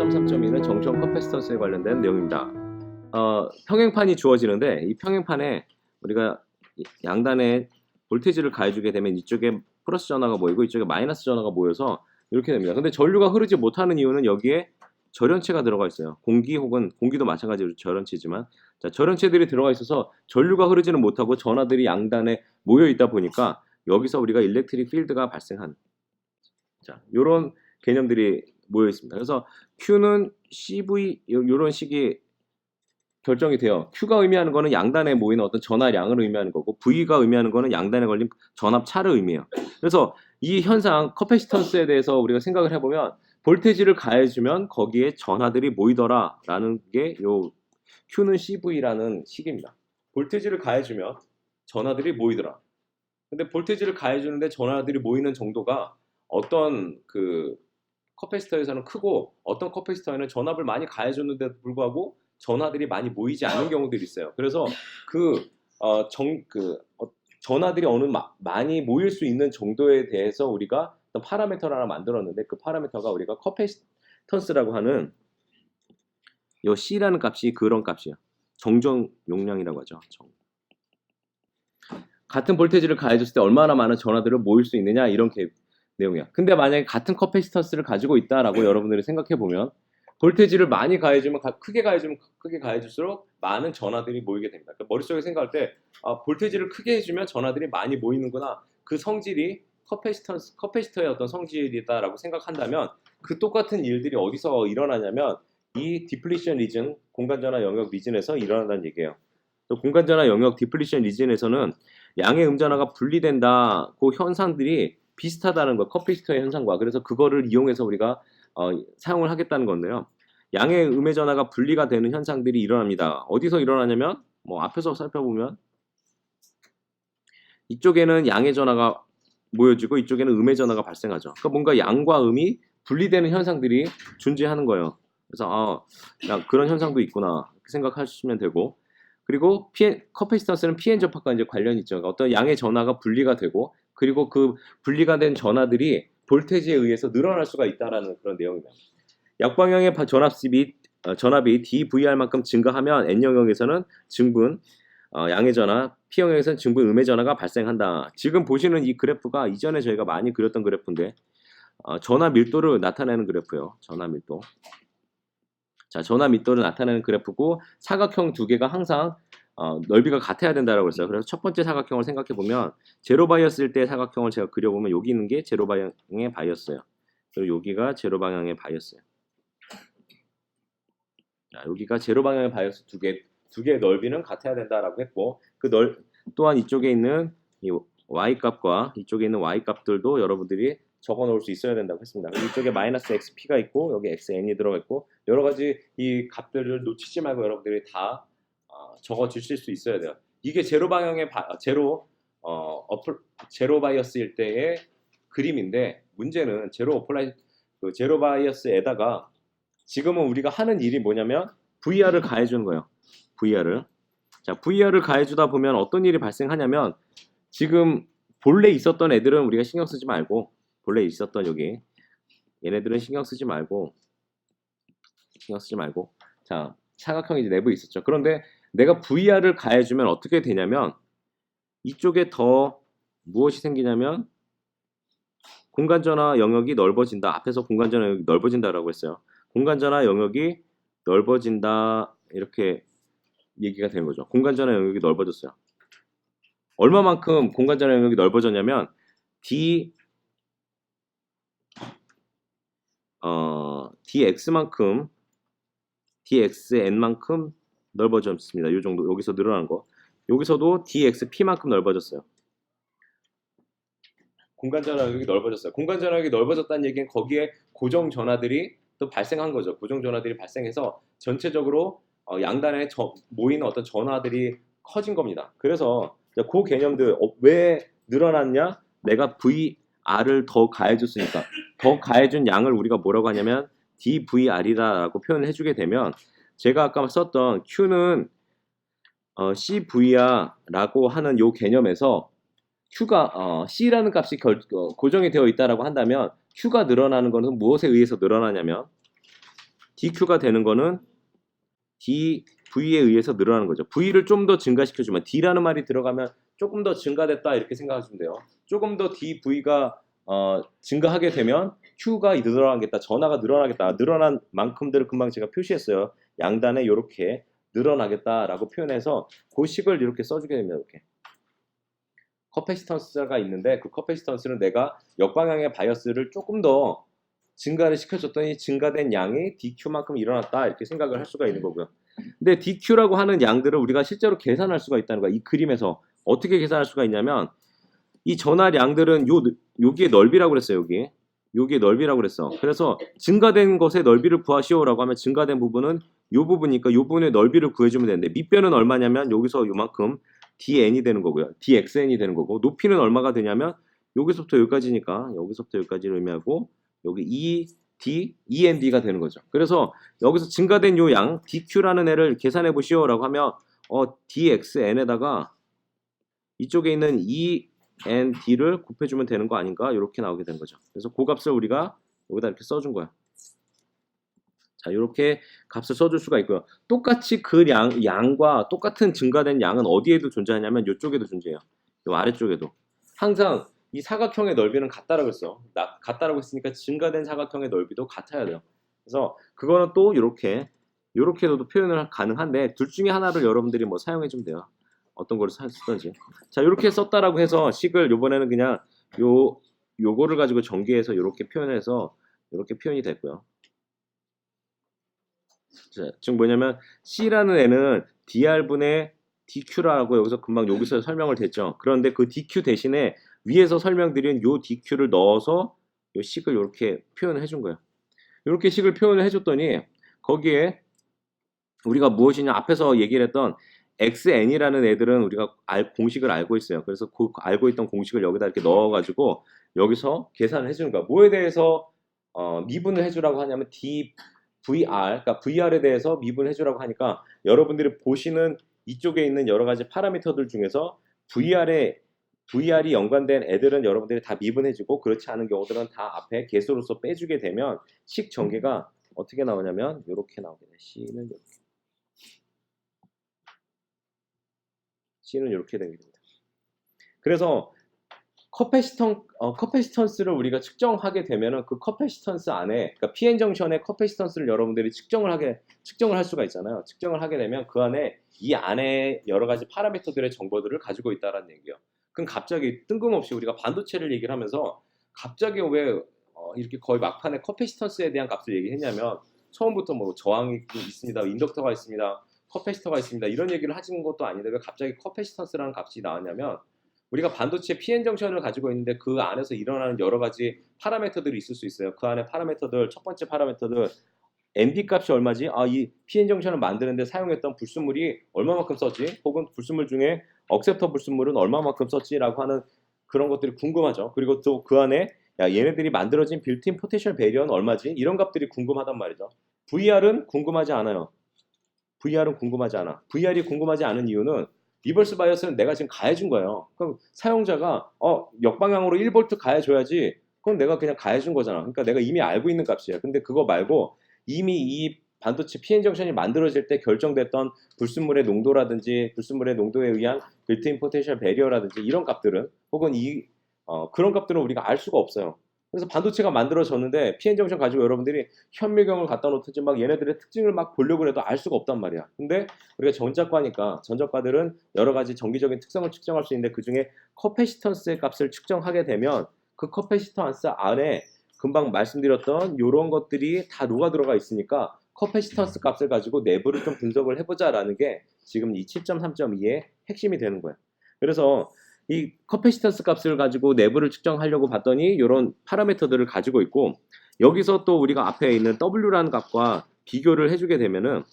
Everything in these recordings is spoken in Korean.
3.3.2는 정션 커패시턴스에 관련된 내용입니다. 평행판이 주어지는데 이 평행판에 우리가 양단에 볼테이지를 가해주게 되면 이쪽에 플러스 전하가 모이고 이쪽에 마이너스 전하가 모여서 이렇게 됩니다. 근데 전류가 흐르지 못하는 이유는 여기에 절연체가 들어가 있어요. 공기 혹은 공기도 마찬가지로 절연체지만, 자, 절연체들이 들어가 있어서 전류가 흐르지는 못하고 전하들이 양단에 모여 있다 보니까 여기서 우리가 일렉트릭 필드가 발생한, 자, 요런 개념들이 모여 있습니다. 그래서 Q는 CV 요런 식이 결정이 돼요. Q가 의미하는 거는 양단에 모이는 어떤 전하량을 의미하는 거고, V가 의미하는 거는 양단에 걸린 전압차를 의미해요. 그래서 이 현상 커패시턴스에 대해서 우리가 생각을 해보면 볼테이지를 가해주면 거기에 전하들이 모이더라 라는 게 요 Q는 CV라는 식입니다. 볼테이지를 가해주면 전하들이 모이더라. 근데 볼테이지를 가해주는데 전하들이 모이는 정도가 어떤 그 커패시터에서는 크고 어떤 커패시터에는 전압을 많이 가해줬는데도 불구하고 전하들이 많이 모이지 않는 경우들이 있어요. 그래서 전하들이 많이 모일 수 있는 정도에 대해서 우리가 어떤 파라미터를 하나 만들었는데 그 파라미터가 우리가 커패시턴스라고 하는 요 C라는 값이 그런 값이에요. 정정 용량이라고 하죠. 같은 볼테이지를 가해줬을 때 얼마나 많은 전하들을 모일 수 있느냐 이런 내용이야. 근데 만약에 같은 커패시턴스를 가지고 있다라고 여러분들이 생각해 보면 볼테이지를 많이 가해주면 크게 가해줄수록 많은 전하들이 모이게 됩니다. 그러니까 머릿속에 생각할 때 볼테이지를 크게 해주면 전하들이 많이 모이는구나. 그 성질이 커패시터의 어떤 성질이다라고 생각한다면 그 똑같은 일들이 어디서 일어나냐면 이 디플리션 리즌, 공간전화 영역 리즌에서 일어난다는 얘기예요. 또 공간전화 영역 디플리션 리즌에서는 양의 음전화가 분리된다. 그 현상들이 비슷하다는 거, 커패시터의 현상과. 그래서 그거를 이용해서 우리가 사용을 하겠다는 건데요. 양의 음의 전하가 분리가 되는 현상들이 일어납니다. 어디서 일어나냐면 앞에서 살펴보면 이쪽에는 양의 전하가 모여지고 이쪽에는 음의 전하가 발생하죠. 그러니까 뭔가 양과 음이 분리되는 현상들이 존재하는 거예요. 그래서 그런 현상도 있구나 이렇게 생각하시면 되고, 그리고 커패시턴스는 PN 접합과 이제 관련이 있죠. 그러니까 어떤 양의 전하가 분리가 되고 그리고 그 분리가 된 전하들이 볼테이지에 의해서 늘어날 수가 있다라는 그런 내용입니다. 약방향의 전압이 dVr만큼 증가하면 N 영역에서는 증분 양의 전하, P 영역에서는 증분 음의 전하가 발생한다. 지금 보시는 이 그래프가 이전에 저희가 많이 그렸던 그래프인데 전하 밀도를 나타내는 그래프예요. 전하 밀도. 자, 전하 밀도를 나타내는 그래프고 사각형 두 개가 항상 넓이가 같아야 된다라고 했어요. 그래서 첫 번째 사각형을 생각해 보면 제로 바이어스일 때 사각형을 제가 그려보면 여기 있는 게 제로 방향의 바이어스예요. 그리고 여기가 제로 방향의 바이어스예요. 자, 여기가 제로 방향의 바이어스 두 개의 넓이는 같아야 된다라고 했고 또한 이쪽에 있는 이 y 값과 이쪽에 있는 y 값들도 여러분들이 적어 놓을 수 있어야 된다고 했습니다. 이쪽에 마이너스 xp가 있고 여기 xn이 들어가 있고 여러 가지 이 값들을 놓치지 말고 여러분들이 다 적어 주실 수 있어야 돼요. 이게 제로 방향의 제로 바이어스일 때의 그림인데 문제는 제로 바이어스에다가 지금은 우리가 하는 일이 뭐냐면 VR을 가해주는 거예요. VR을 가해주다 보면 어떤 일이 발생하냐면 지금 본래 있었던 애들은 우리가 신경 쓰지 말고 본래 있었던 여기 얘네들은 신경 쓰지 말고 자, 사각형이 이제 내부에 있었죠. 그런데 내가 VR을 가해주면 어떻게 되냐면 이쪽에 더 무엇이 생기냐면 공간전화 영역이 넓어진다. 앞에서 공간전화 영역이 넓어진다라고 했어요. 공간전화 영역이 넓어진다 이렇게 얘기가 되는 거죠. 공간전화 영역이 넓어졌어요. 얼마만큼 공간전화 영역이 넓어졌냐면 dxn만큼 넓어졌습니다. 이 정도 여기서 늘어난 거. 여기서도 dxp만큼 넓어졌어요. 공간전화 영역이 넓어졌어요. 공간전화 영역이 넓어졌다는 얘기는 거기에 고정 전하들이 또 발생한 거죠. 고정 전하들이 발생해서 전체적으로 양단에 모이는 어떤 전하들이 커진 겁니다. 그래서 그 개념들 왜 늘어났냐? 내가 VR을 더 가해줬으니까 더 가해준 양을 우리가 뭐라고 하냐면 dVR이라고 표현을 해주게 되면 제가 아까 썼던 Q는 CVR라고 하는 요 개념에서 Q가 C라는 값이 고정이 되어 있다라고 한다면 Q가 늘어나는 것은 무엇에 의해서 늘어나냐면 DQ가 되는 거는 V에 의해서 늘어나는 거죠. V를 좀 더 증가시켜주면 D라는 말이 들어가면 조금 더 증가됐다 이렇게 생각하시면 돼요. 조금 더 DV가 증가하게 되면 Q가 늘어나겠다. 전하가 늘어나겠다. 늘어난 만큼들을 금방 제가 표시했어요. 양단에 이렇게 늘어나겠다라고 표현해서 그 식을 이렇게 써주게 됩니다. 이렇게. 커패시턴스가 있는데 그 커패시턴스는 내가 역방향의 바이어스를 조금 더 증가를 시켜줬더니 증가된 양이 DQ만큼 일어났다 이렇게 생각을 할 수가 있는 거고요. 근데 DQ라고 하는 양들을 우리가 실제로 계산할 수가 있다는 거야. 이 그림에서 어떻게 계산할 수가 있냐면 이 전하량들은 여기에 넓이라고 그랬어요. 여기에 넓이라고 그랬어. 그래서 증가된 것의 넓이를 구하시오라고 하면 증가된 부분은 이 부분이니까 이 부분의 넓이를 구해주면 되는데 밑변은 얼마냐면 여기서 요만큼 dn이 되는 거고요. dxn이 되는 거고 높이는 얼마가 되냐면 여기서부터 여기까지니까 여기서부터 여기까지를 의미하고 여기 END가 되는 거죠. 그래서 여기서 증가된 요 양 DQ라는 애를 계산해 보시오라고 하면 DXN에다가 이쪽에 있는 END를 곱해주면 되는 거 아닌가 이렇게 나오게 되는 거죠. 그래서 그 값을 우리가 여기다 이렇게 써준 거야. 자, 이렇게 값을 써줄 수가 있고요. 똑같이 그 양과 똑같은 증가된 양은 어디에도 존재하냐면 이쪽에도 존재해요. 이 아래쪽에도. 항상 이 사각형의 넓이는 같다라고 했어. 같다라고 했으니까 증가된 사각형의 넓이도 같아야 돼요. 그래서 그거는 또 이렇게도 표현을 가능한데 둘 중에 하나를 여러분들이 뭐 사용해 주면 돼요. 어떤 거를 쓰든지. 자, 이렇게 썼다라고 해서 식을 이번에는 그냥 요거를 가지고 전개해서 이렇게 표현해서 이렇게 표현이 됐고요. 자, 지금 뭐냐면 C라는 애는 dr분의 dq라고 여기서 금방 여기서 설명을 됐죠. 그런데 그 dq 대신에 위에서 설명드린 요 dq를 넣어서 요 식을 이렇게 표현을 해준 거예요. 이렇게 식을 표현을 해줬더니 거기에 우리가 무엇이냐 앞에서 얘기를 했던 xn이라는 애들은 우리가 공식을 알고 있어요. 그래서 그 알고 있던 공식을 여기다 이렇게 넣어가지고 여기서 계산을 해주는 거야. 뭐에 대해서 미분을 해주라고 하냐면 그러니까 VR에 대해서 미분을 해주라고 하니까 여러분들이 보시는 이쪽에 있는 여러 가지 파라미터들 중에서 VR이 연관된 애들은 여러분들이 다 미분해주고 그렇지 않은 경우들은 다 앞에 개수로서 빼주게 되면 식 전개가 어떻게 나오냐면 이렇게 나오게 돼. C는 이렇게 되게 됩니다. 그래서 커패시턴스를 우리가 측정하게 되면은 그 커패시턴스 안에 그러니까 PN 정션의 커패시턴스를 여러분들이 측정을 할 수가 있잖아요. 측정을 하게 되면 그 안에 이 안에 여러 가지 파라미터들의 정보들을 가지고 있다라는 얘기예요. 그럼 갑자기 뜬금없이 우리가 반도체를 얘기를 하면서 갑자기 왜 이렇게 거의 막판에 커패시턴스에 대한 값을 얘기했냐면 처음부터 뭐 저항이 있습니다, 인덕터가 있습니다, 커패시터가 있습니다 이런 얘기를 하신 것도 아닌데 왜 갑자기 커패시턴스라는 값이 나왔냐면 우리가 반도체 PN 정션을 가지고 있는데 그 안에서 일어나는 여러 가지 파라미터들이 있을 수 있어요. 그 안에 파라미터들, 첫 번째 파라미터들 ND 값이 얼마지? 이 PN 정션을 만드는데 사용했던 불순물이 얼마만큼 썼지? 혹은 불순물 중에 억셉터 불순물은 얼마만큼 썼지라고 하는 그런 것들이 궁금하죠. 그리고 또 그 안에 얘네들이 만들어진 빌트인 포텐셜 배리어는 얼마지? 이런 값들이 궁금하단 말이죠. VR은 궁금하지 않아요. VR은 궁금하지 않아. VR이 궁금하지 않은 이유는 리버스 바이어스는 내가 지금 가해준 거예요. 그럼 사용자가 역방향으로 1V 가해줘야지. 그건 내가 그냥 가해준 거잖아. 그러니까 내가 이미 알고 있는 값이에요. 근데 그거 말고 이미 이 반도체 PN 정션이 만들어질 때 결정됐던 불순물의 농도라든지 불순물의 농도에 의한 빌트인 포텐셜 배리어라든지 이런 값들은 혹은 그런 값들은 우리가 알 수가 없어요. 그래서 반도체가 만들어졌는데 PN 정션 가지고 여러분들이 현미경을 갖다 놓든지 막 얘네들의 특징을 막 보려고 해도 알 수가 없단 말이야. 근데 우리가 전자과니까 전자과들은 여러 가지 정기적인 특성을 측정할 수 있는데 그 중에 커패시턴스의 값을 측정하게 되면 그 커패시턴스 안에 금방 말씀드렸던 이런 것들이 다 녹아 들어가 있으니까 커패시턴스 값을 가지고 내부를 좀 분석을 해보자라는 게 지금 이 7.3.2의 핵심이 되는 거예요. 그래서 이 커패시턴스 값을 가지고 내부를 측정하려고 봤더니 이런 파라미터들을 가지고 있고 여기서 또 우리가 앞에 있는 W라는 값과 비교를 해주게 되면은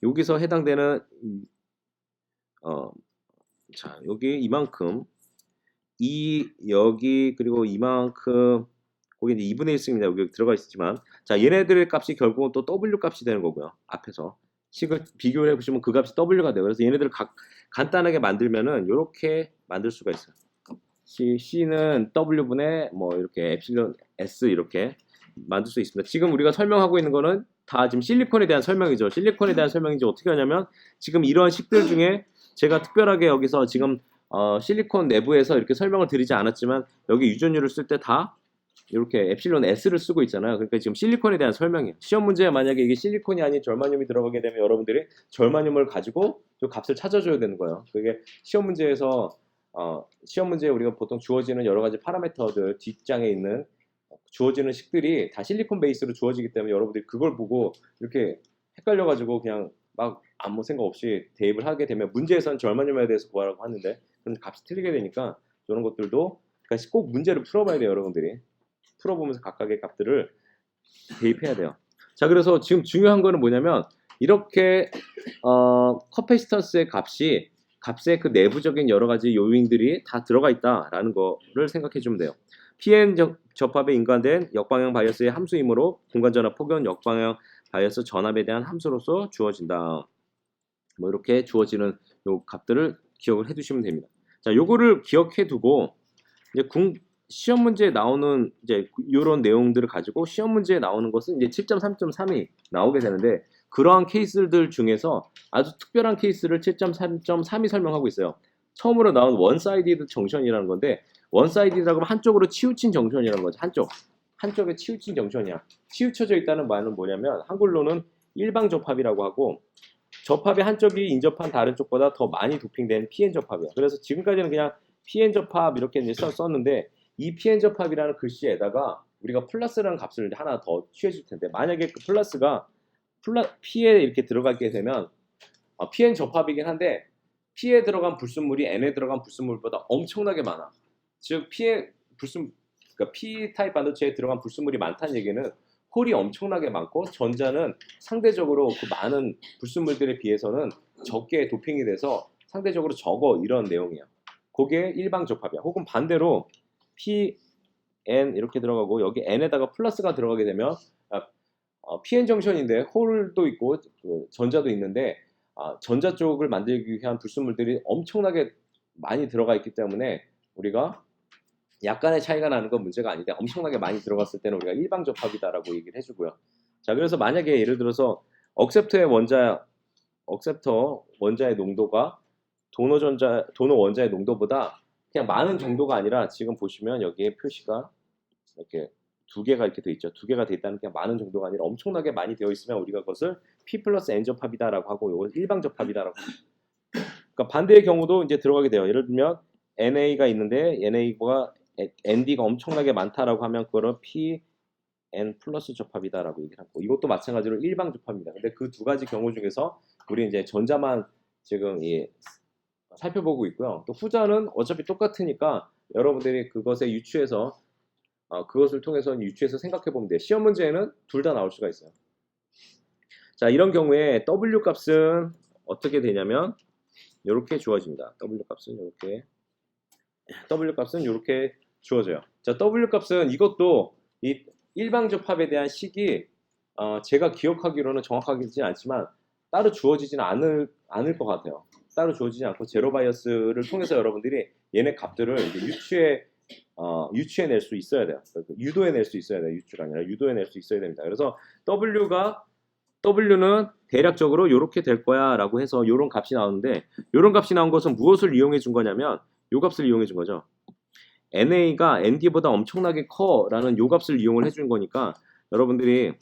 여기서 해당되는 자 여기 이만큼 여기 그리고 이만큼 거기 이제 2분의 1승입니다. 여기 들어가 있지만 자 얘네들의 값이 결국은 또 W 값이 되는 거고요. 앞에서 식을 비교를 해보시면 그 값이 W가 돼요. 그래서 얘네들을 간단하게 만들면은 이렇게 만들 수가 있어요. C는 W분의 뭐 이렇게 엡실론 S 이렇게 만들 수 있습니다. 지금 우리가 설명하고 있는 거는 다 지금 실리콘에 대한 설명이죠. 실리콘에 대한 설명인지 어떻게 하냐면 지금 이런 식들 중에 제가 특별하게 여기서 지금 실리콘 내부에서 이렇게 설명을 드리지 않았지만 여기 유전율을 쓸 때 다 이렇게 엡실론 S를 쓰고 있잖아요. 그러니까 지금 실리콘에 대한 설명이에요. 시험 문제에 만약에 이게 실리콘이 아닌 절마늄이 들어가게 되면 여러분들이 절마늄을 가지고 그 값을 찾아줘야 되는 거예요. 그게 시험 문제에서 시험 문제에 우리가 보통 주어지는 여러 가지 파라미터들 뒷장에 있는 주어지는 식들이 다 실리콘 베이스로 주어지기 때문에 여러분들이 그걸 보고 이렇게 헷갈려가지고 그냥 막 아무 생각 없이 대입을 하게 되면 문제에서는 절마늄에 대해서 구하라고 하는데 그런 값이 틀리게 되니까 이런 것들도 그러니까 꼭 문제를 풀어봐야 돼요. 여러분들이 풀어보면서 각각의 값들을 대입해야 돼요. 자, 그래서 지금 중요한 거는 뭐냐면 이렇게 커패시턴스의 값의 그 내부적인 여러 가지 요인들이 다 들어가 있다라는 거를 생각해 주면 돼요. PN 접합에 인간된 역방향 바이어스의 함수이므로 공간전압 폭은 역방향 바이어스 전압에 대한 함수로서 주어진다. 뭐 이렇게 주어지는 요 값들을 기억을 해두시면 됩니다. 자, 요거를 기억해 두고 이제 시험 문제에 나오는 이제 이런 내용들을 가지고 시험 문제에 나오는 것은 이제 7.3.3이 나오게 되는데 그러한 케이스들 중에서 아주 특별한 케이스를 7.3.3이 설명하고 있어요. 처음으로 나온 원사이디드 정션이라는 건데 원사이디드라고 하면 한쪽으로 치우친 정션이라는 거죠. 한쪽에 치우친 정션이야. 치우쳐져 있다는 말은 뭐냐면 한글로는 일방접합이라고 하고 접합의 한쪽이 인접한 다른 쪽보다 더 많이 도핑된 PN 접합이야. 그래서 지금까지는 그냥 PN 접합 이렇게 이제 썼는데 이 PN 접합이라는 글씨에다가 우리가 플러스라는 값을 하나 더 취해줄 텐데 만약에 그 플러스가 P에 이렇게 들어가게 되면 PN 접합이긴 한데 P에 들어간 불순물이 N에 들어간 불순물보다 엄청나게 많아. 즉 그러니까 P 타입 반도체에 들어간 불순물이 많다는 얘기는 홀이 엄청나게 많고 전자는 상대적으로 그 많은 불순물들에 비해서는 적게 도핑이 돼서 상대적으로 적어 이런 내용이야. 그게 일방 접합이야. 혹은 반대로 P, N 이렇게 들어가고 여기 N에다가 플러스가 들어가게 되면 PN 정션인데 홀도 있고 전자도 있는데 전자 쪽을 만들기 위한 불순물들이 엄청나게 많이 들어가 있기 때문에 우리가 약간의 차이가 나는 건 문제가 아닌데 엄청나게 많이 들어갔을 때는 우리가 일방 접합이다라고 얘기를 해주고요. 자, 그래서 만약에 예를 들어서 억셉터 원자의 농도가 도너 원자의 농도보다 그냥 많은 정도가 아니라 지금 보시면 여기에 표시가 이렇게 두 개가 이렇게 돼 있죠. 두 개가 돼 있다는 게 많은 정도가 아니라 엄청나게 많이 되어 있으면 우리가 그것을 P 플러스 N 접합이다라고 하고 이걸 일방 접합이다라고 합니다. 그러니까 반대의 경우도 이제 들어가게 돼요. 예를 들면 NA가 있는데 NA가 ND가 엄청나게 많다라고 하면 그거를 P N 플러스 접합이다라고 얘기를 하고 이것도 마찬가지로 일방 접합입니다. 근데 그 두 가지 경우 중에서 우리 이제 전자만 지금 살펴보고 있고요. 또 후자는 어차피 똑같으니까 여러분들이 그것에 유추해서 그것을 통해서 유추해서 생각해 보면 돼요. 시험 문제에는 둘 다 나올 수가 있어요. 자, 이런 경우에 W 값은 어떻게 되냐면 이렇게 주어집니다. W 값은 이렇게 주어져요. 자, W 값은 이것도 이 일방접합에 대한 식이 제가 기억하기로는 정확하지는 않지만 따로 주어지지는 않을 것 같아요. 따로 주어지지 않고 제로 바이어스를 통해서 여러분들이 얘네 값들을 이제 유추해낼 수 있어야 돼요. 유도해낼 수 있어야 돼요. 유추가 아니라 유도해낼 수 있어야 됩니다. 그래서 W는 대략적으로 이렇게 될 거야 라고 해서 이런 값이 나오는데 이런 값이 나온 것은 무엇을 이용해 준 거냐면 이 값을 이용해 준 거죠. NA가 ND보다 엄청나게 커라는 요 값을 이용을 해준 거니까 여러분들이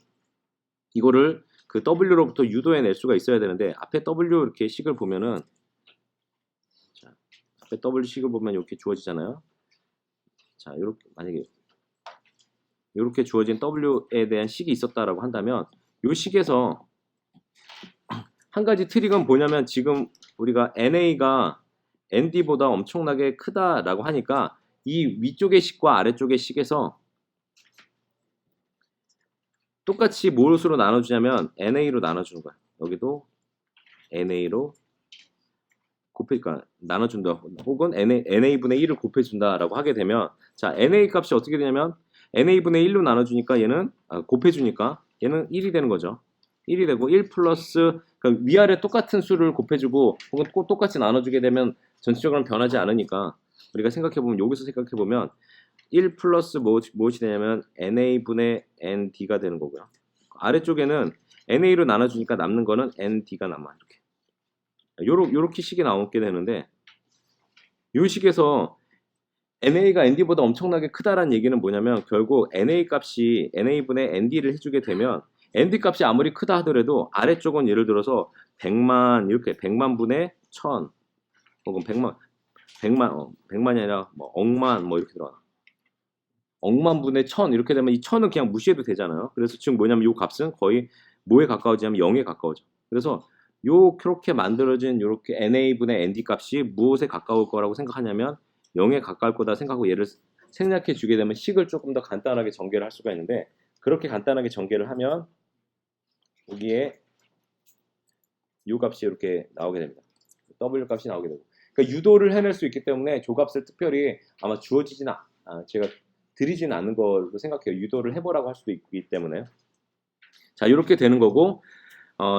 이거를 그 W로부터 유도해낼 수가 있어야 되는데 앞에 W 이렇게 식을 보면은 자, 앞에 W 식을 보면 이렇게 주어지잖아요. 자, 이렇게 만약에 이렇게 주어진 W에 대한 식이 있었다라고 한다면 이 식에서 한 가지 트릭은 뭐냐면 지금 우리가 NA가 ND보다 엄청나게 크다라고 하니까 이 위쪽의 식과 아래쪽의 식에서 똑같이 무엇으로 나눠주냐면 NA로 나눠주는 거야. 여기도 NA로 곱해니까 나눠준다. 혹은 NA분의 1을 곱해준다라고 하게 되면 자, NA 값이 어떻게 되냐면 NA분의 1로 나눠주니까 얘는 곱해주니까 얘는 1이 되는 거죠. 1이 되고 1 플러스 그러니까 위아래 똑같은 수를 곱해주고 혹은 똑같이 나눠주게 되면 전체적으로는 변하지 않으니까 우리가 생각해보면 여기서 생각해보면 1 플러스 무엇이 되냐면 NA분의 ND가 되는 거고요. 아래쪽에는 NA로 나눠주니까 남는 거는 ND가 남아. 요렇게 식이 나오게 되는데, 요 식에서 NA가 ND보다 엄청나게 크다라는 얘기는 뭐냐면, 결국 NA 값이 NA분의 ND를 해주게 되면, ND 값이 아무리 크다 하더라도 아래쪽은 예를 들어서 100만, 이렇게 100만 분의 1000, 혹은 100만이 아니라 뭐 억만 뭐 이렇게 들어가. 억만 분의 1000 이렇게 되면 이 1000은 그냥 무시해도 되잖아요. 그래서 지금 뭐냐면 이 값은 거의 뭐에 가까워지냐면 0에 가까워져. 그래서 그렇게 만들어진 요렇게 NA분의 ND 값이 무엇에 가까울 거라고 생각하냐면 0에 가까울 거다 생각하고 얘를 생략해 주게 되면 식을 조금 더 간단하게 전개를 할 수가 있는데, 그렇게 간단하게 전개를 하면 여기에 요 값이 이렇게 나오게 됩니다. W 값이 나오게 되고, 그러니까 유도를 해낼 수 있기 때문에 조값을 특별히 아마 주어지진 제가 드리지는 않는 걸로 생각해요. 유도를 해보라고 할 수도 있기 때문에. 자, 이렇게 되는 거고,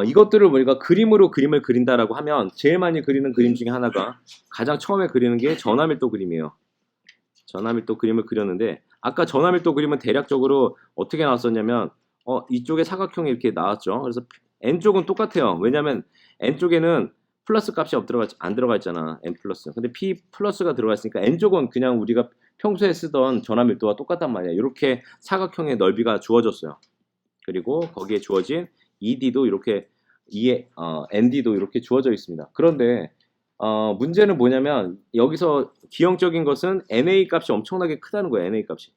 이것들을 우리가 그림으로 그림을 그린다라고 하면 제일 많이 그리는 그림 중에 하나가, 가장 처음에 그리는 게 전화밀도 그림이에요. 전화밀도 그림을 그렸는데, 아까 전화밀도 그림은 대략적으로 어떻게 나왔었냐면, 이쪽에 사각형이 이렇게 나왔죠. 그래서 N쪽은 똑같아요. 왜냐면 N쪽에는 플러스 값이 안 들어가 있잖아. N 플러스. 근데 P 플러스가 들어가 있으니까 N쪽은 그냥 우리가 평소에 쓰던 전화밀도와 똑같단 말이야. 이렇게 사각형의 넓이가 주어졌어요. 그리고 거기에 주어진 ED도 이렇게, ND도 이렇게 주어져 있습니다. 그런데 문제는 뭐냐면 여기서 기형적인 것은 NA 값이 엄청나게 크다는 거예요. NA 값이.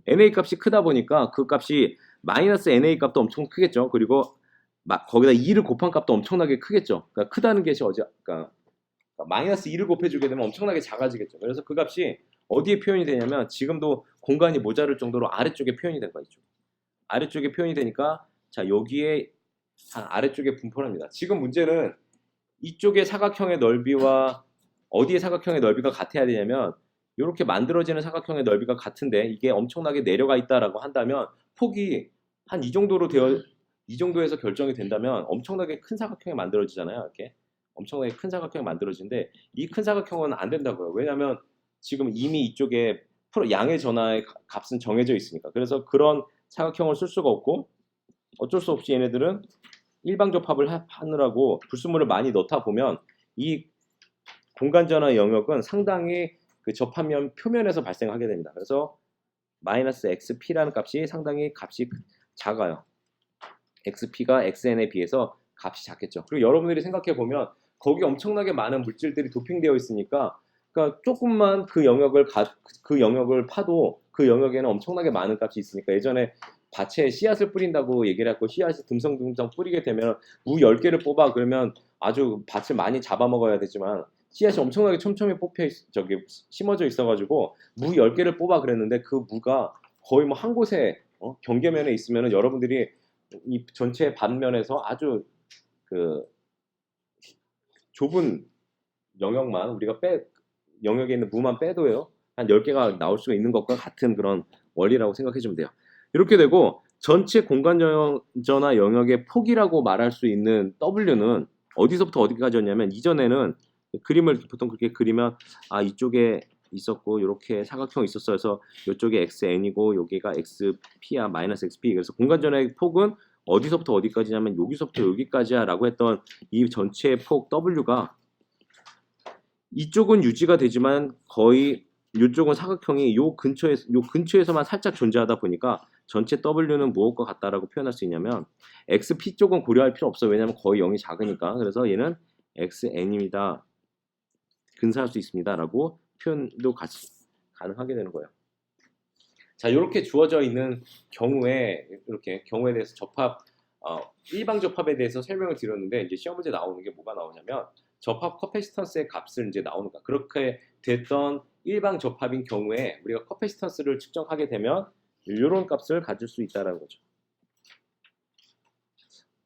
NA 값이 크다 보니까 그 값이 마이너스 NA 값도 엄청 크겠죠. 그리고 거기다 2를 곱한 값도 엄청나게 크겠죠. 그러니까 크다는 게 그러니까 마이너스 2를 곱해주게 되면 엄청나게 작아지겠죠. 그래서 그 값이 어디에 표현이 되냐면 지금도 공간이 모자랄 정도로 아래쪽에 표현이 된 거죠. 아래쪽에 표현이 되니까 자, 여기에 아래쪽에 분포를 합니다. 지금 문제는 이쪽의 사각형의 넓이와 어디의 사각형의 넓이가 같아야 되냐면, 이렇게 만들어지는 사각형의 넓이가 같은데 이게 엄청나게 내려가 있다라고 한다면 폭이 한 이 정도에서 결정이 된다면 엄청나게 큰 사각형이 만들어지잖아요. 이렇게 엄청나게 큰 사각형이 만들어지는데 이 큰 사각형은 안 된다고요. 왜냐하면 지금 이미 이쪽에 양의 전화의 값은 정해져 있으니까. 그래서 그런 사각형을 쓸 수가 없고, 어쩔 수 없이 얘네들은 일방접합을 하느라고 불순물을 많이 넣다 보면 이 공간전화 영역은 상당히 그 접합면 표면에서 발생하게 됩니다. 그래서 마이너스 XP라는 값이 상당히 값이 작아요. XP가 XN에 비해서 값이 작겠죠. 그리고 여러분들이 생각해 보면 거기 엄청나게 많은 물질들이 도핑되어 있으니까, 그러니까 조금만 그 영역을 파도 그 영역에는 엄청나게 많은 값이 있으니까, 예전에 밭에 씨앗을 뿌린다고 얘기를 했고, 씨앗이 듬성듬성 뿌리게 되면 무 10개를 뽑아 그러면 아주 밭을 많이 잡아먹어야 되지만, 씨앗이 엄청나게 촘촘히 심어져 있어가지고 무 10개를 뽑아 그랬는데 그 무가 거의 뭐 한 곳에 경계면에 있으면 여러분들이 이 전체 반면에서 아주 그 좁은 영역만 우리가 영역에 있는 무만 빼도요 한 10개가 나올 수가 있는 것과 같은 그런 원리라고 생각해 주면 돼요. 이렇게 되고, 전체 공간 전화 영역의 폭이라고 말할 수 있는 W는 어디서부터 어디까지였냐면, 이전에는 그림을 보통 그렇게 그리면 이쪽에 있었고 이렇게 사각형이 있었어 해서 이쪽에 XN이고 여기가 XP야, 마이너스 XP. 그래서 공간 전화의 폭은 어디서부터 어디까지냐면 여기서부터 여기까지야 라고 했던 이 전체의 폭 W가, 이쪽은 유지가 되지만 거의 이쪽은 사각형이 요 근처에서만 살짝 존재하다 보니까 전체 W는 무엇과 같다라고 표현할 수 있냐면, XP 쪽은 고려할 필요 없어. 왜냐하면 거의 0이 작으니까. 그래서 얘는 XN입니다. 근사할 수 있습니다. 라고 표현도 같이 가능하게 되는 거예요. 자, 이렇게 주어져 있는 경우에, 이렇게 경우에 대해서 일방 접합에 대해서 설명을 드렸는데, 이제 시험 문제 나오는 게 뭐가 나오냐면, 접합 커패시턴스의 값을 이제 나오는 거야. 그렇게 됐던 일방 접합인 경우에 우리가 커패시턴스를 측정하게 되면 이런 값을 가질 수 있다는 거죠.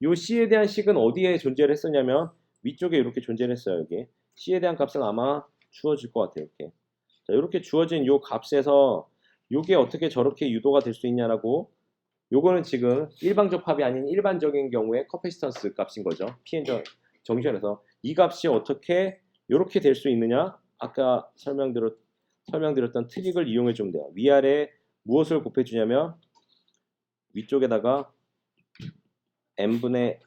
이 C에 대한 식은 어디에 존재를 했었냐면 위쪽에 이렇게 존재를 했어요. 여기 C에 대한 값은 아마 주어질 것 같아요. 이렇게. 자, 이렇게 주어진 이 값에서 이게 어떻게 저렇게 유도가 될 수 있냐라고, 요거는 지금 일방 접합이 아닌 일반적인 경우에 커패시턴스 값인 거죠. PN 정션에서 이 값이 어떻게 이렇게 될 수 있느냐, 아까 설명드렸던 트릭을 이용해 주면 돼요. 위아래 무엇을 곱해주냐면 위쪽에다가 NA분의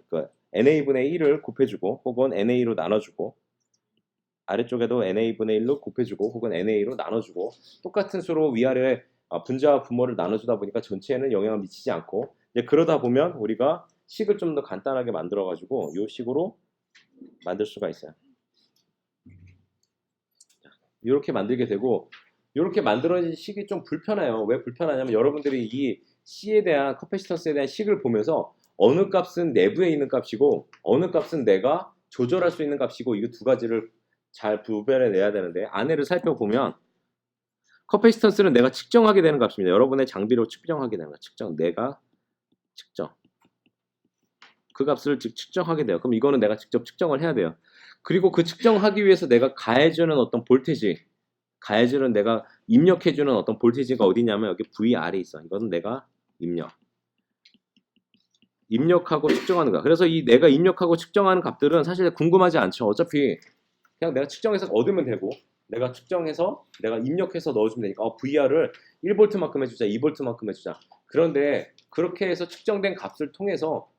1을 곱해주고 혹은 NA로 나눠주고 아래쪽에도 NA분의 1로 곱해주고 혹은 NA로 나눠주고 똑같은 수로 위아래 분자와 분모를 나눠주다 보니까 전체에는 영향을 미치지 않고 이제 그러다 보면 우리가 식을 좀 더 간단하게 만들어 가지고 이 식으로 만들 수가 있어요. 이렇게 만들게 되고 이렇게 만들어진 식이 좀 불편해요. 왜 불편하냐면 여러분들이 이 C에 대한 커패시턴스에 대한 식을 보면서 어느 값은 내부에 있는 값이고 어느 값은 내가 조절할 수 있는 값이고 이 두 가지를 잘 구별해 내야 되는데 안에를 살펴보면 커패시턴스는 내가 측정하게 되는 값입니다. 여러분의 장비로 측정하게 되는 거. 내가 측정. 그 값을 측정하게 돼요. 그럼 이거는 내가 직접 측정을 해야 돼요. 그리고 그 측정하기 위해서 내가 가해주는 어떤 볼테지, 내가 입력해주는 어떤 볼테지가 어디냐면 여기 VR에 있어. 이거는 내가 입력하고 측정하는 거야. 그래서 이 내가 입력하고 측정하는 값들은 사실 궁금하지 않죠. 어차피 그냥 내가 측정해서 얻으면 되고 내가 측정해서 내가 입력해서 넣어주면 되니까 VR을 1V만큼 해주자, 2V만큼 해주자. 그런데 그렇게 해서 측정된 값을 통해서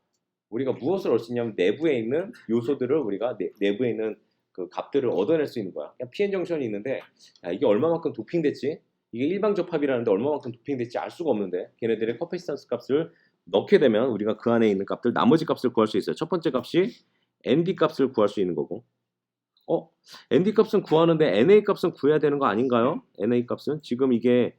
우리가 무엇을 얻을 수 있냐면 내부에 있는 요소들을 우리가 내부에 있는 그 값들을 얻어낼 수 있는 거야. 그냥 PN 정션이 있는데 이게 얼마만큼 도핑됐지? 이게 일방 접합이라는데 얼마만큼 도핑됐지 알 수가 없는데 걔네들의 커패시턴스 값을 넣게 되면 우리가 그 안에 있는 값들 나머지 값을 구할 수 있어요. 첫 번째 값이 ND 값을 구할 수 있는 거고 ND 값은 구하는데 NA 값은 구해야 되는 거 아닌가요? NA 값은 지금 이게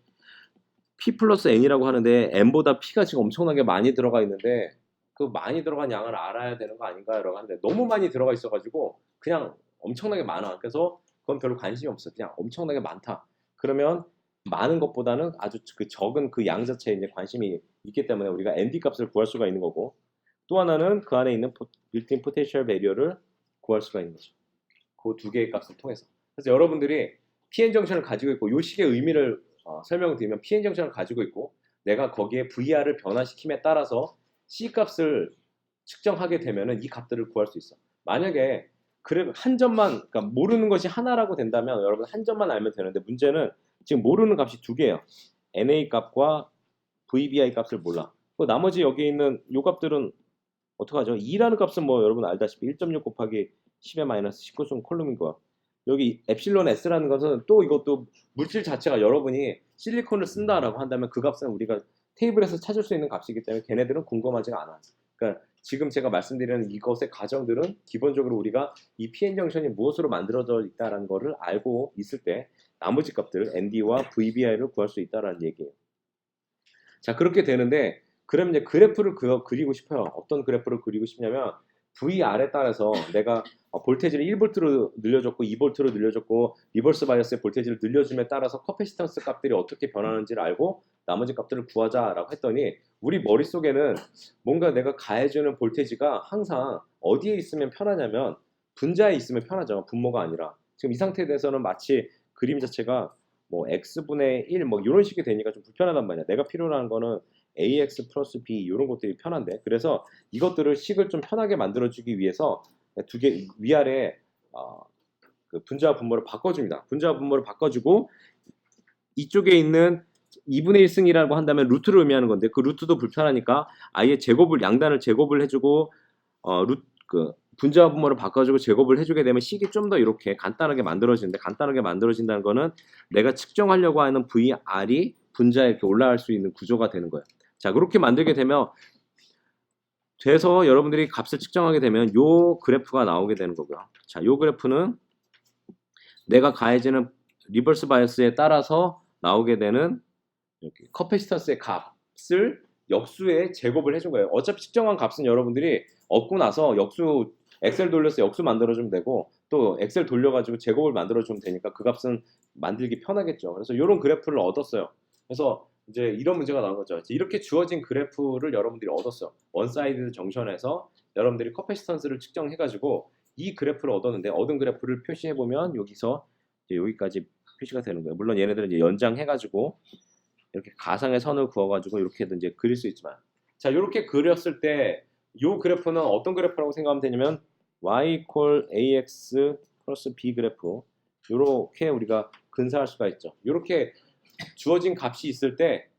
P 플러스 N이라고 하는데 N보다 P가 지금 엄청나게 많이 들어가 있는데 그 많이 들어간 양을 알아야 되는 거 아닌가 라고 하는데 너무 많이 들어가 있어가지고 그냥 엄청나게 많아. 그래서 그건 별로 관심이 없어. 그냥 엄청나게 많다. 그러면 많은 것보다는 아주 그 적은 그 양 자체에 이제 관심이 있기 때문에 우리가 ND 값을 구할 수가 있는 거고 또 하나는 그 안에 있는 빌트인 포텐셜 배리어를 구할 수가 있는 거죠. 그 두 개의 값을 통해서. 그래서 여러분들이 PN 정션을 가지고 있고 이 식의 의미를 설명을 드리면 PN 정션을 가지고 있고 내가 거기에 VR을 변화시킴에 따라서 C 값을 측정하게 되면은 이 값들을 구할 수 있어. 만약에 그래 한 점만 그러니까 모르는 것이 하나라고 된다면 여러분 한 점만 알면 되는데 문제는 지금 모르는 값이 두 개예요. NA 값과 VBI 값을 몰라. 나머지 여기 있는 요 값들은 어떡하죠? 2라는 값은 뭐 여러분 알다시피 1.6 곱하기 10의 마이너스 19승 콜룸인 거야. 여기 엡실론 S라는 것은 또 이것도 물질 자체가 여러분이 실리콘을 쓴다라고 한다면 그 값은 우리가 테이블에서 찾을 수 있는 값이기 때문에 걔네들은 궁금하지가 않아. 그러니까 지금 제가 말씀드리는 이것의 가정들은 기본적으로 우리가 이 PN 정션이 무엇으로 만들어져 있다는 것을 알고 있을 때 나머지 값들 ND와 VBI를 구할 수 있다는 얘기예요. 자 그렇게 되는데 그럼 이제 그래프를 그리고 싶어요. 어떤 그래프를 그리고 싶냐면 VR에 따라서 내가 볼테지를 1V로 늘려줬고 2V로 늘려줬고 리버스 바이어스의 볼테지를 늘려줌에 따라서 커패시턴스 값들이 어떻게 변하는지를 알고 나머지 값들을 구하자라고 했더니 우리 머릿속에는 뭔가 내가 가해주는 볼테지가 항상 어디에 있으면 편하냐면 분자에 있으면 편하죠. 분모가 아니라. 지금 이 상태에 대해서는 마치 그림 자체가 뭐 x분의 1 뭐 이런 식이 되니까 좀 불편하단 말이야. 내가 필요로 하는 거는 ax 플러스 b 이런 것들이 편한데 그래서 이것들을 식을 좀 편하게 만들어주기 위해서 두 개 위아래 그 분자와 분모를 바꿔줍니다. 분자와 분모를 바꿔주고 이쪽에 있는 2분의 1승이라고 한다면 루트를 의미하는 건데 그 루트도 불편하니까 아예 양단을 제곱을 해주고 그 분자와 분모를 바꿔주고 제곱을 해주게 되면 식이 좀 더 이렇게 간단하게 만들어지는데 간단하게 만들어진다는 거는 내가 측정하려고 하는 VR이 분자에 이렇게 올라갈 수 있는 구조가 되는 거예요. 자 그렇게 만들게 되면 돼서 여러분들이 값을 측정하게 되면 요 그래프가 나오게 되는 거고요. 자, 요 그래프는 내가 가해지는 리버스 바이어스에 따라서 나오게 되는 이렇게 커패시턴스의 값을 역수에 제곱을 해준 거예요. 어차피 측정한 값은 여러분들이 얻고 나서 역수 엑셀 돌려서 역수 만들어주면 되고 또 엑셀 돌려가지고 제곱을 만들어주면 되니까 그 값은 만들기 편하겠죠. 그래서 이런 그래프를 얻었어요. 그래서 이제 이런 문제가 나온 거죠. 이렇게 주어진 그래프를 여러분들이 얻었어요. 원사이드 정션에서 여러분들이 커패시턴스를 측정해가지고 이 그래프를 얻었는데 얻은 그래프를 표시해보면 여기서 이제 여기까지 표시가 되는 거예요. 물론 얘네들은 이제 연장해가지고 이렇게 가상의 선을 그어가지고 이렇게도 이제 그릴 수 있지만 자 이렇게 그렸을 때 이 그래프는 어떤 그래프라고 생각하면 되냐면 y equal ax 플러스 b 그래프 이렇게 우리가 근사할 수가 있죠. 이렇게 주어진 값이 있을 때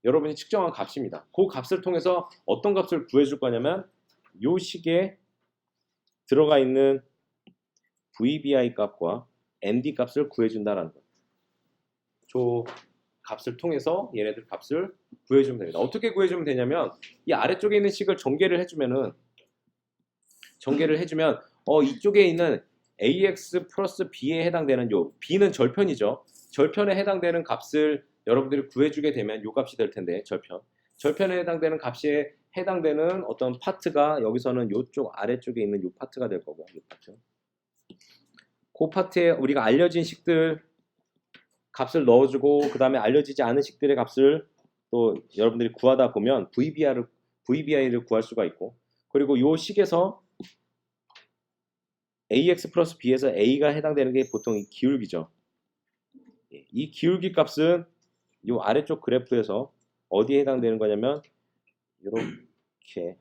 여러분이 측정한 값입니다. 그 값을 통해서 어떤 값을 구해줄 거냐면 이 식에 들어가 있는 VBI 값과 ND 값을 구해준다는 거예요. 저 값을 통해서 얘네들 값을 구해주면 됩니다. 어떻게 구해주면 되냐면 이 아래쪽에 있는 식을 전개를 해주면 이쪽에 있는 AX 플러스 B에 해당되는 요 B는 절편이죠. 절편에 해당되는 값을 여러분들이 구해주게 되면 요 값이 될 텐데 절편에 해당되는 값에 해당되는 어떤 파트가 여기서는 요쪽 아래쪽에 있는 요 파트가 될 거고요. 요 파트. 그 파트에 우리가 알려진 식들 값을 넣어주고 그 다음에 알려지지 않은 식들의 값을 또 여러분들이 구하다 보면 VBI를 구할 수가 있고 그리고 요 식에서 AX 플러스 B에서 A가 해당되는 게 보통 이 기울기죠. 이 기울기 값은 요 아래쪽 그래프에서 어디에 해당되는 거냐면 이렇게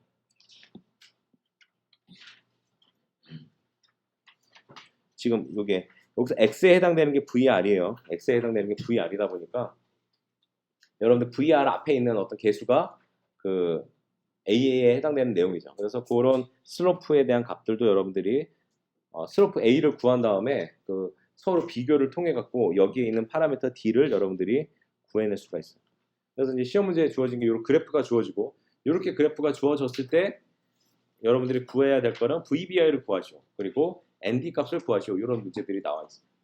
지금 요게 여기서 X에 해당되는 게 VR이에요. X에 해당되는 게 VR이다 보니까 여러분들 VR 앞에 있는 어떤 개수가 그 A에 해당되는 내용이죠. 그래서 그런 슬로프에 대한 값들도 여러분들이 슬로프 A를 구한 다음에 그 서로 비교를 통해 갖고 여기에 있는 파라미터 D를 여러분들이 구해낼 수가 있어요. 그래서 이제 시험 문제에 주어진 게 이런 그래프가 주어지고 이렇게 그래프가 주어졌을 때 여러분들이 구해야 될 거는 VBI를 구하시오. 그리고 ND 값을 구하시오. 이런 문제들이 나와 있습니다.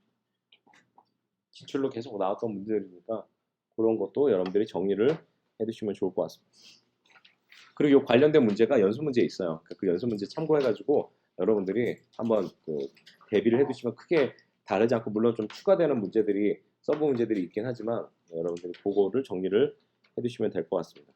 기출로 계속 나왔던 문제들이니까 그런 것도 여러분들이 정리를 해두시면 좋을 것 같습니다. 그리고 이 관련된 문제가 연수 문제에 있어요. 그 연수 문제 참고해가지고 여러분들이 한번 대비를 해두시면 크게 다르지 않고 물론 좀 추가되는 문제들이 서브 문제들이 있긴 하지만 여러분들이 그거를 정리를 해두시면 될 것 같습니다.